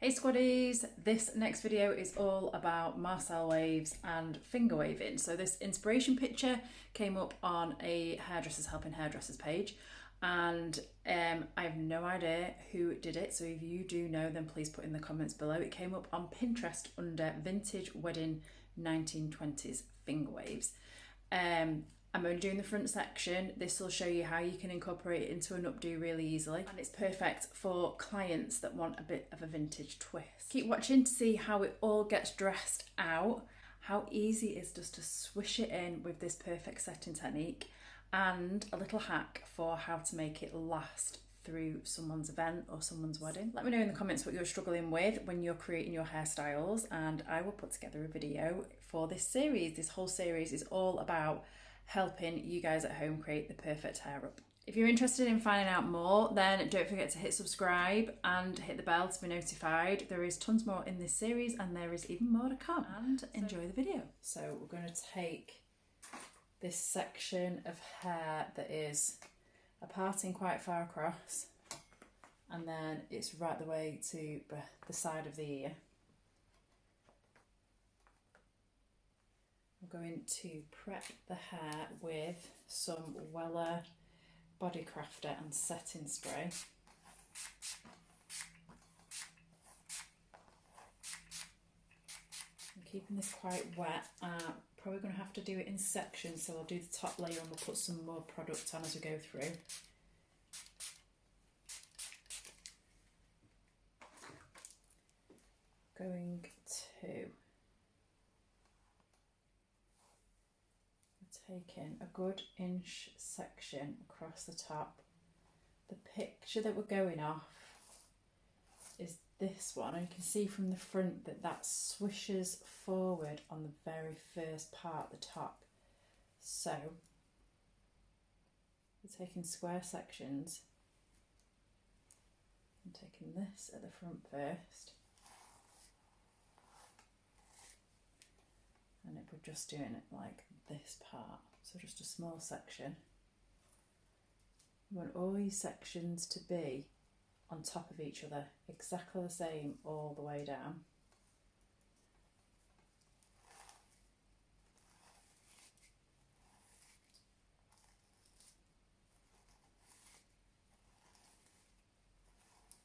Hey squaddies, this next video is all about Marcel waves and finger waving. So this inspiration picture came up on a Hairdressers Helping Hairdressers page and I have no idea who did it, so if you do know then please put in the comments below. It came up on Pinterest under Vintage Wedding 1920s Finger Waves. I'm only doing the front section. This will show you how you can incorporate it into an updo really easily, and it's perfect for clients that want a bit of a vintage twist. Keep watching to see how it all gets dressed out, how easy it is just to swish it in with this perfect setting technique, and a little hack for how to make it last through someone's event or someone's wedding. Let me know in the comments what you're struggling with when you're creating your hairstyles, and I will put together a video for this series. This whole series is all about helping you guys at home create the perfect hair up. If you're interested in finding out more, then don't forget to hit subscribe and hit the bell to be notified. There is tons more in this series and there is even more to come, and enjoy the video. So we're going to take this section of hair that is parting quite far across, and then it's right the way to the side of the ear. I'm going to prep the hair with some Weller Body Crafter and setting spray. I'm keeping this quite wet. Probably going to have to do it in sections, so I'll do the top layer and we'll put some more product on as we go through. Going to taking a good inch section across the top. The picture that we're going off is this one, and you can see from the front that that swishes forward on the very first part, the top. So we're taking square sections and taking this at the front first, and if we're just doing it like this part, so just a small section. We want all these sections to be on top of each other, exactly the same all the way down.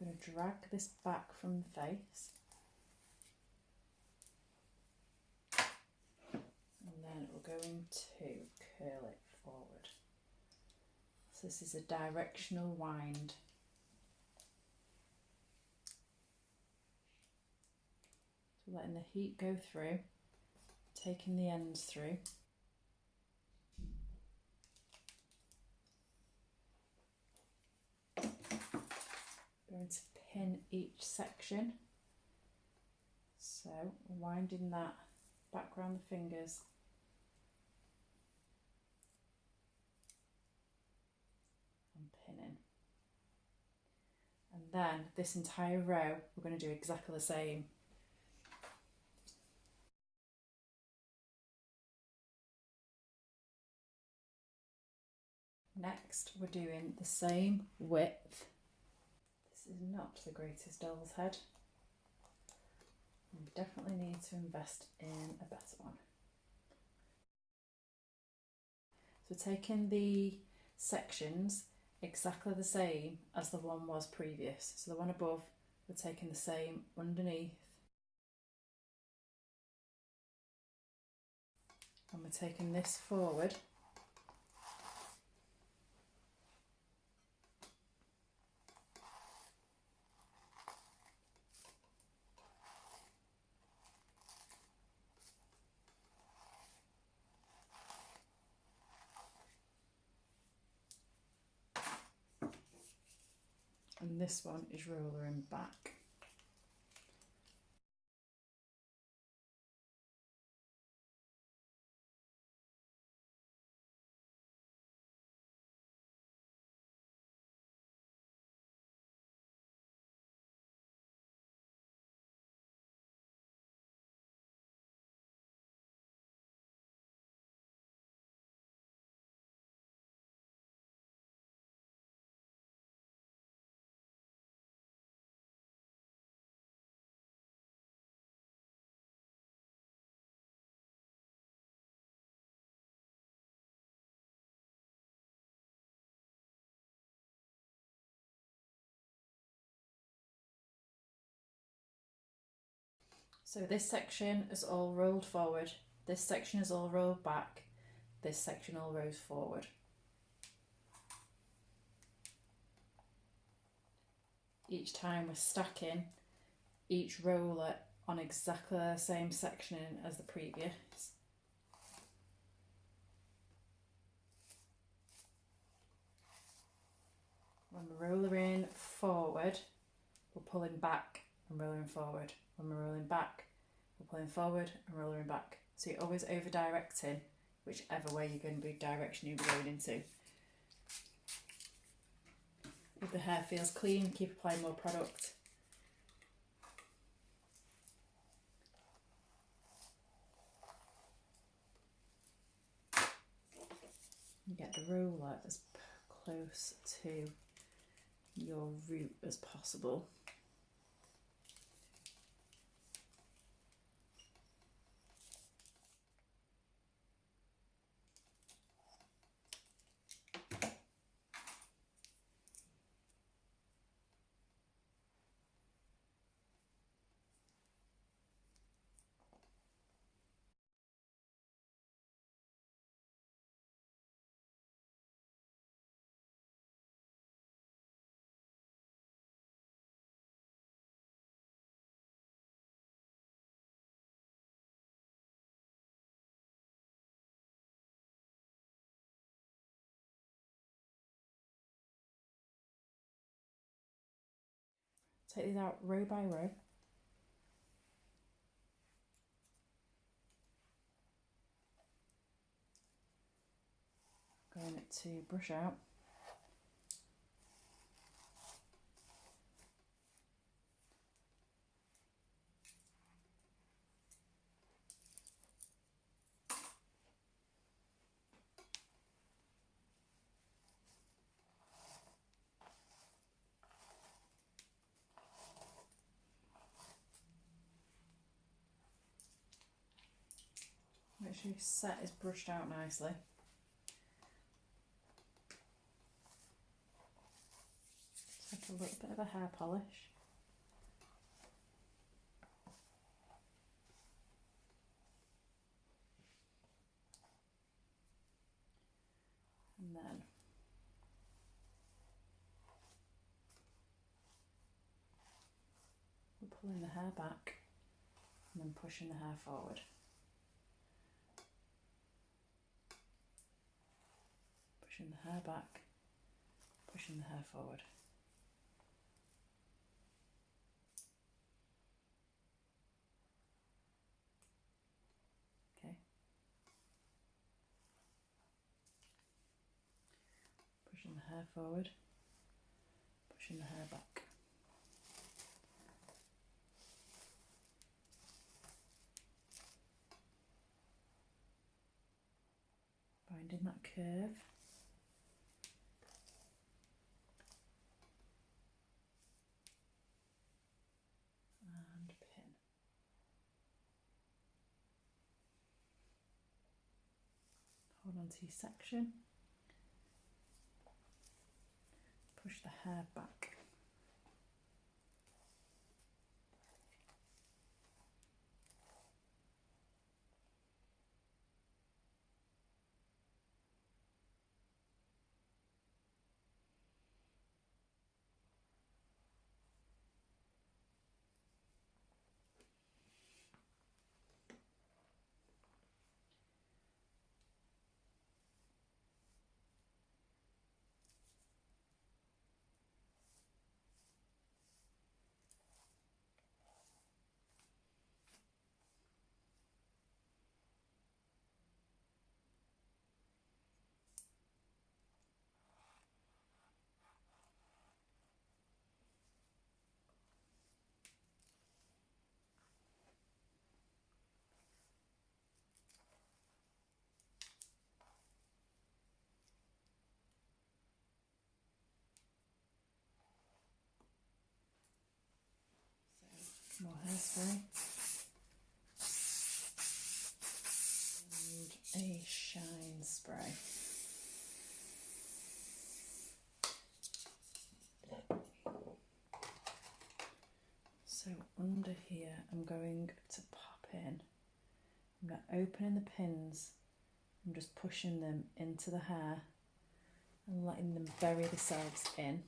I'm going to drag this back from the face, and then we're going to curl it forward. So this is a directional wind. So letting the heat go through, taking the ends through. Going to pin each section. So winding that back around the fingers. And pinning. And then this entire row, we're going to do exactly the same. Next, we're doing the same width. This is not the greatest doll's head. We definitely need to invest in a better one. So taking the sections exactly the same as the one was previous. So the one above, we're taking the same underneath. And we're taking this forward. And this one is rollering back. So this section is all rolled forward, this section is all rolled back, this section all rolls forward. Each time we're stacking each roller on exactly the same sectioning as the previous. When we're rolling forward, we're pulling back and rolling forward. When we're rolling back, we're pulling forward and rolling back. So you're always over directing whichever way you're going to be, direction you'll be going into. If the hair feels clean, keep applying more product. And get the roller as close to your root as possible. Take these out row by row. Going to brush out. Make sure your set is brushed out nicely. Take a little bit of a hair polish. And then we're pulling the hair back and then pushing the hair forward. Pushing the hair back, pushing the hair forward. Okay. Pushing the hair forward, pushing the hair back. Finding that curve. And pin. Hold on to your section. Push the hair back. More hairspray. And a shine spray. So under here, I'm going to pop in. I'm going to open in the pins. I'm just pushing them into the hair and letting them bury themselves in.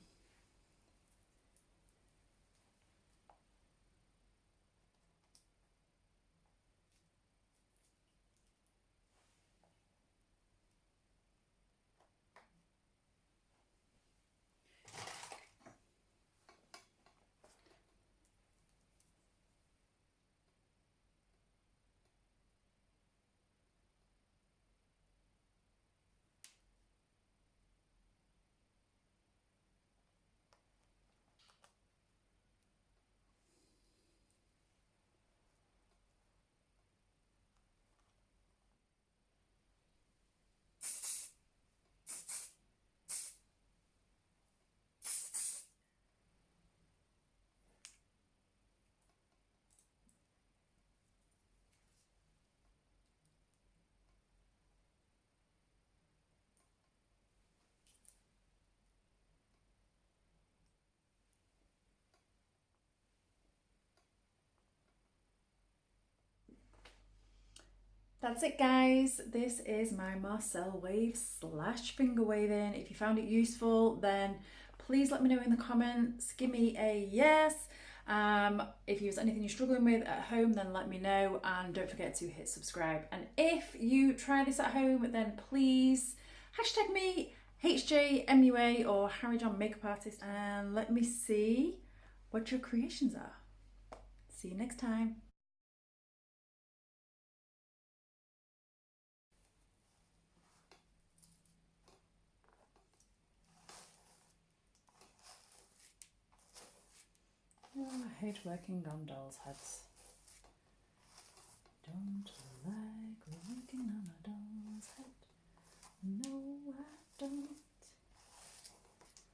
That's it, guys. This is my Marcel wave slash finger waving. If you found it useful, then please let me know in the comments. Give me a yes. If there's anything you're struggling with at home, then let me know, and don't forget to hit subscribe. And if you try this at home, then please hashtag me HJMUA or Harry John Makeup Artist, and let me see what your creations are. See you next time. Oh, I hate working on dolls' heads. Don't